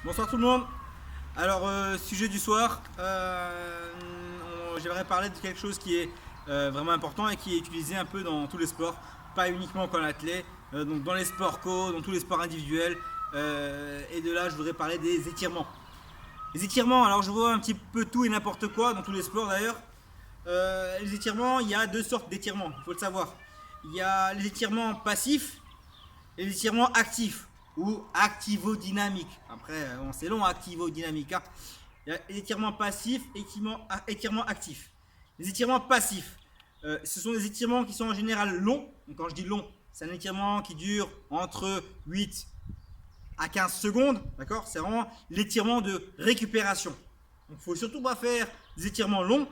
Bonsoir tout le monde. Alors, sujet du soir, j'aimerais parler de quelque chose qui est vraiment important et qui est utilisé un peu dans tous les sports, pas uniquement qu'en athlète, donc dans les sports co, dans tous les sports individuels. Et de là, je voudrais parler des étirements. Les étirements, alors je vois un petit peu tout et n'importe quoi dans tous les sports d'ailleurs. Les étirements, il y a deux sortes d'étirements, il faut le savoir. Il y a les étirements passifs et les étirements actifs ou activo-dynamiques. Après, c'est long, activo-dynamique. Hein. Il y a les étirements passifs et étirements actifs. Les étirements passifs, ce sont des étirements qui sont en général longs. Donc, quand je dis long, c'est un étirement qui dure entre 8 à 15 secondes. D'accord. C'est vraiment l'étirement de récupération. Donc, il ne faut surtout pas faire des étirements longs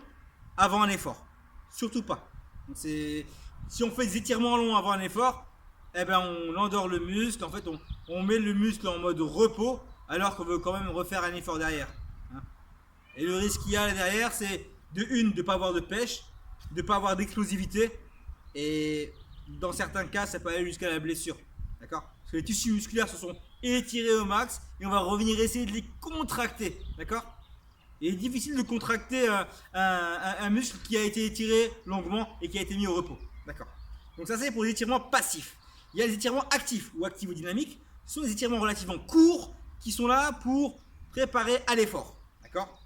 avant un effort. Surtout pas. Donc, si on fait des étirements longs avant un effort, eh ben on endort le muscle. En fait, on met le muscle en mode repos alors qu'on veut quand même refaire un effort derrière. Hein. Et le risque qu'il y a derrière, c'est de ne pas avoir de pêche, de ne pas avoir d'explosivité. Et dans certains cas, ça peut aller jusqu'à la blessure. D'accord. Parce que les tissus musculaires se sont étirés au max et on va revenir essayer de les contracter. D'accord. Il est difficile de contracter un muscle qui a été étiré longuement et qui a été mis au repos. D'accord. Donc ça c'est pour les étirements passifs. Il y a les étirements actifs ou activo-dynamiques. Ce sont des étirements relativement courts qui sont là pour préparer à l'effort. D'accord.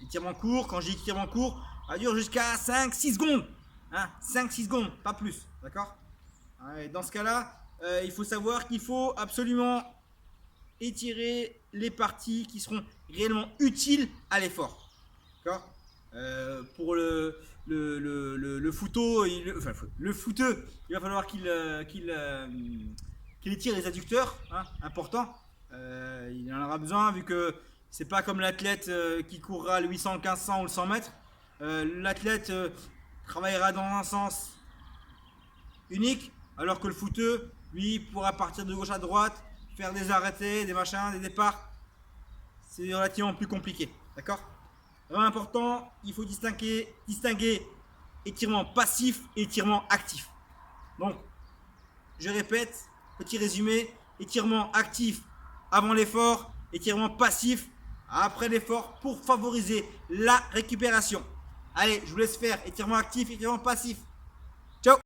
Étirement court, quand je dis étirement court, ça dure jusqu'à 5-6 secondes. Hein, 5-6 secondes, pas plus. D'accord. Dans ce cas-là, il faut savoir qu'il faut absolument étirer les parties qui seront réellement utiles à l'effort. D'accord. Pour le footeux, le footeux, il va falloir qu'il étire les adducteurs, hein, important. Il en aura besoin vu que c'est pas comme l'athlète qui courra le 800, 1500 ou le 100 mètres. L'athlète travaillera dans un sens unique, alors que le footeux, lui, pourra partir de gauche à droite, faire des arrêtés, des machins, des départs. C'est relativement plus compliqué. D'accord. Vraiment important, il faut distinguer étirement passif et étirement actif. Donc, je répète, petit résumé, étirement actif avant l'effort, étirement passif après l'effort pour favoriser la récupération. Allez, je vous laisse faire étirement actif, étirement passif.